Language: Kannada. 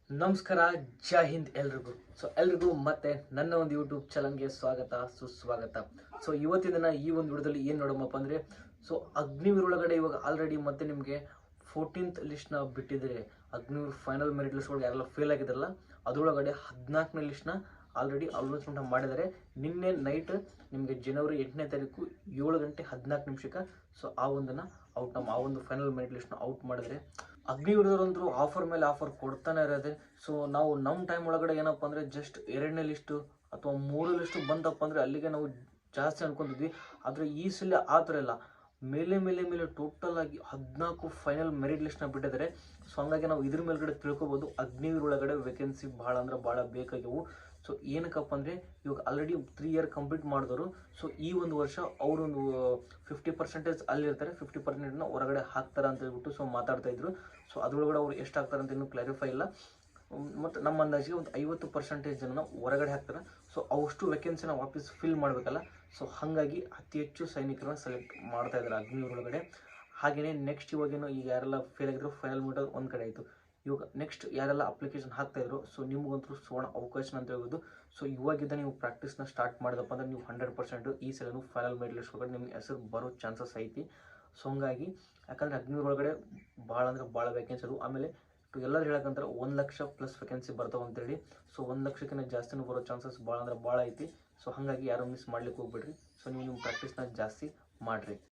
ನಮಸ್ಕಾರ, ಜೈ ಹಿಂದ್ ಎಲ್ರಿಗೂ. ಎಲ್ರಿಗೂ ಮತ್ತೆ ನನ್ನ ಒಂದು ಯೂಟ್ಯೂಬ್ ಚಾನಲ್ಗೆ ಸ್ವಾಗತ ಸುಸ್ವಾಗತ. ಇವತ್ತಿನ ದಿನ ಈ ಒಂದು ವಿಡಿಯೋದಲ್ಲಿ ಏನು ನೋಡೋಮಪ್ಪ ಅಂದರೆ ಅಗ್ನಿವೀರ್ ಒಳಗಡೆ ಇವಾಗ ಆಲ್ರೆಡಿ ಮತ್ತೆ ನಿಮಗೆ 14th ಲಿಸ್ಟ್ನ ಬಿಟ್ಟಿದ್ದಾರೆ. ಅಗ್ನಿವೀರ್ ಫೈನಲ್ ಮೆರಿಟ್ ಲಿಸ್ಟ್ ಒಳಗೆ ಯಾರೆಲ್ಲ ಫೇಲ್ ಆಗಿದಾರಲ್ಲ ಅದರೊಳಗಡೆ 14ನೇ ಲಿಸ್ಟ್ನ ಆಲ್ರೆಡಿ ಅನೌನ್ಸ್ಮೆಂಟ್ ಮಾಡಿದ್ದಾರೆ. ನಿನ್ನೆ ನೈಟ್ ನಿಮಗೆ ಜನವರಿ 8ನೇ ತಾರೀಕು 7 ಗಂಟೆ 14 ನಿಮಿಷಕ್ಕೆ ಆ ಒಂದನ್ನು ಆ ಒಂದು ಫೈನಲ್ ಮೆರಿಟ್ ಲಿಸ್ಟ್ನ ಔಟ್ ಮಾಡಿದರೆ ಅಗ್ನಿವೀರದಂತರೂ ಆಫರ್ ಮೇಲೆ ಆಫರ್ ಕೊಡ್ತಾನೆ ಇರೋದೆ. ನಾವು ನಮ್ಮ ಟೈಮ್ ಒಳಗಡೆ ಏನಪ್ಪ ಅಂದರೆ ಜಸ್ಟ್ 2ನೇ ಲಿಸ್ಟು ಅಥವಾ 3 ಲಿಸ್ಟು ಬಂತಪ್ಪ ಅಂದರೆ ಅಲ್ಲಿಗೆ ನಾವು ಜಾಸ್ತಿ ಅನ್ಕೊತಿದ್ವಿ. ಆದರೆ ಈ ಸಲ ಆ ಥರ ಇಲ್ಲ, ಮೇಲೆ ಟೋಟಲ್ ಆಗಿ 14 ಫೈನಲ್ ಮೆರಿಟ್ ಲಿಸ್ಟ್ನ ಬಿಟ್ಟಿದ್ದಾರೆ. ಹಂಗಾಗಿ ನಾವು ಇದ್ರ ಮೇಲ್ಗಡೆ ತಿಳ್ಕೊಬೋದು ಅಗ್ನಿವೀರ್ ಒಳಗಡೆ ವೇಕೆನ್ಸಿ ಭಾಳ ಅಂದ್ರೆ ಭಾಳ ಬೇಕಾಗಿವು. ಏನಕ್ಕಪ್ಪ ಅಂದರೆ ಇವಾಗ ಆಲ್ರೆಡಿ 3 ಇಯರ್ ಕಂಪ್ಲೀಟ್ ಮಾಡಿದವರು. ಈ ಒಂದು ವರ್ಷ ಅವರೊಂದು 50% ಅಲ್ಲಿರ್ತಾರೆ, 50%ನ ಹೊರಗಡೆ ಹಾಕ್ತಾರೆ ಅಂತ ಹೇಳ್ಬಿಟ್ಟು ಮಾತಾಡ್ತಾ ಇದ್ರು. ಅದ್ರೊಳಗಡೆ ಅವ್ರು ಎಷ್ಟು ಹಾಕ್ತಾರೆ ಅಂತ ಇನ್ನೂ ಕ್ಲಾರಿಫೈ ಇಲ್ಲ. ಮತ್ತು ನಮ್ಮ ಅಂದಾಜಿಗೆ ಒಂದು 50% ಜನನ ಹೊರಗಡೆ ಹಾಕ್ತಾರೆ. ಅವಷ್ಟು ವೇಕೆನ್ಸಿನ ವಾಪಸ್ ಫಿಲ್ ಮಾಡಬೇಕಲ್ಲ. ಹಾಗಾಗಿ ಅತಿ ಹೆಚ್ಚು ಸೈನಿಕರನ್ನ ಸೆಲೆಕ್ಟ್ ಮಾಡ್ತಾ ಇದ್ದಾರೆ ಅಗ್ನಿವೀರ್ ಒಳಗಡೆ. ಹಾಗೆಯೇ ನೆಕ್ಸ್ಟ್ ಇವಾಗೇನೋ ಈಗ ಯಾರೆಲ್ಲ ಫೇಲ್ ಆಗಿದ್ರು ಫೈನಲ್ ಮೀಟರ್ ಒಂದು ಕಡೆ ಆಯಿತು. ಇವಾಗ ನೆಕ್ಸ್ಟ್ ಯಾರೆಲ್ಲ ಅಪ್ಲಿಕೇಶನ್ ಹಾಕ್ತಾಯಿದ್ರು ನಿಮಗಂತೂ ಸುವರ್ಣ ಅವಕಾಶ ಅಂತ ಹೇಳ್ಬೋದು. ಇವಾಗಿದ್ದ ನೀವು ಪ್ರಾಕ್ಟೀಸ್ನ ಸ್ಟಾರ್ಟ್ ಮಾಡಿದಪ್ಪ ಅಂದರೆ ನೀವು 100% ಈ ಸಲನೂ ಫೈನಲ್ ಮೆರಿಟ್ ಲಿಸ್ಟ್ ಒಳಗಡೆ ನಿಮ್ಗೆ ಹೆಸರು ಬರೋ ಚಾನ್ಸಸ್ ಐತಿ. ಹಂಗಾಗಿ ಯಾಕಂದರೆ ಅಗ್ನಿವೀರ್ ಒಳಗಡೆ ಭಾಳ ಅಂದರೆ ಭಾಳ ವೇಕೆನ್ಸಿ ಅದು. ಆಮೇಲೆ ಎಲ್ಲರೂ ಹೇಳಕ್ಕಂತಾರೆ 1 ಲಕ್ಷ ಪ್ಲಸ್ ವೇಕೆನ್ಸಿ ಬರ್ತಾವೆ ಅಂತೇಳಿ. 1 ಲಕ್ಷಕ್ಕಿಂತ ಜಾಸ್ತಿನೂ ಬರೋ ಚಾನ್ಸಸ್ ಭಾಳ ಅಂದ್ರೆ ಭಾಳ ಐತಿ. ಹಾಗಾಗಿ ಯಾರು ಮಿಸ್ ಮಾಡ್ಲಿಕ್ಕೆ ಹೋಗ್ಬೇಡ್ರಿ. ನೀವು ನಿಮ್ಮ ಪ್ರಾಕ್ಟೀಸ್ನ ಜಾಸ್ತಿ ಮಾಡಿರಿ.